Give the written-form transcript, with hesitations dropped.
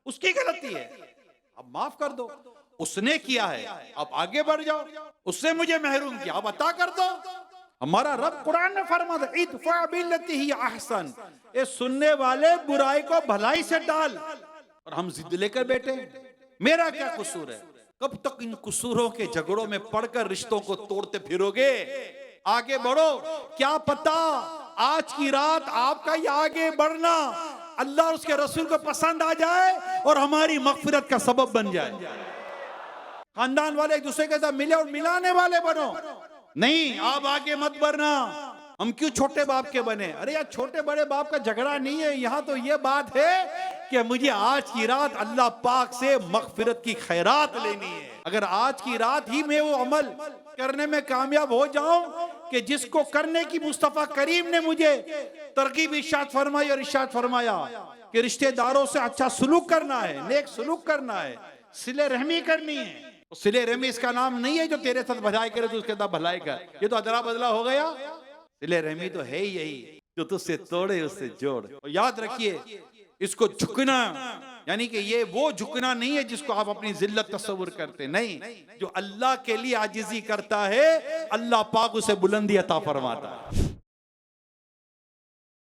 उसकी गलती है, अब माफ कर दो। उसने किया है, अब आगे बढ़ जाओ। उसने मुझे महरूम किया, अब अता कर दो। हमारा रब कुरान में फरमाता है इदफा बिल्लती ही अहसन, ये सुनने वाले बुराई को भलाई से डाल, और हम जिद लेकर बैठे मेरा क्या कसूर है। कब तक इन कसूरों के झगड़ों में पड़कर रिश्तों को तोड़ते फिरोगे? आगे बढ़ो, क्या पता आज की रात आपका ये आगे बढ़ना अल्लाह और उसके रसूल को पसंद आ जाए और हमारी मगफिरत का सबब बन जाए। खानदान वाले एक दूसरे के साथ मिले और मिलाने वाले बनो। नहीं, आप आगे मत बढ़ना। हम क्यों छोटे बाप के बने? अरे यार, छोटे बड़े बाप का झगड़ा नहीं है यहाँ, तो ये बात है कि मुझे आज की रात अल्लाह पाक से मगफिरत की खैरात लेनी है। अगर आज की रात ही मैं वो अमल करने में कामयाब हो जाऊं कि जिसको करने की मुस्तफा करीम ने मुझे तरगीब इरशाद फरमाई और इरशाद फरमाया कि रिश्तेदारों से अच्छा सलूक करना है, नेक सलूक करना है, सिले रहमी करनी है। सिले रहमी इसका नाम नहीं है जो तेरे साथ भलाई करे तो उसके साथ भलाई कर, ये तो अदला बदला हो गया। सिले रहमी तो है ही यही जो तुझसे तोड़े उससे जोड़। और याद रखिए, इसको झुकना यानी कि ये वो झुकना नहीं है जिसको आप अपनी जिल्लत तस्वुर करते, नहीं, जो अल्लाह के लिए आजिजी करता है अल्लाह पाक उसे बुलंदी अता फरमाता है।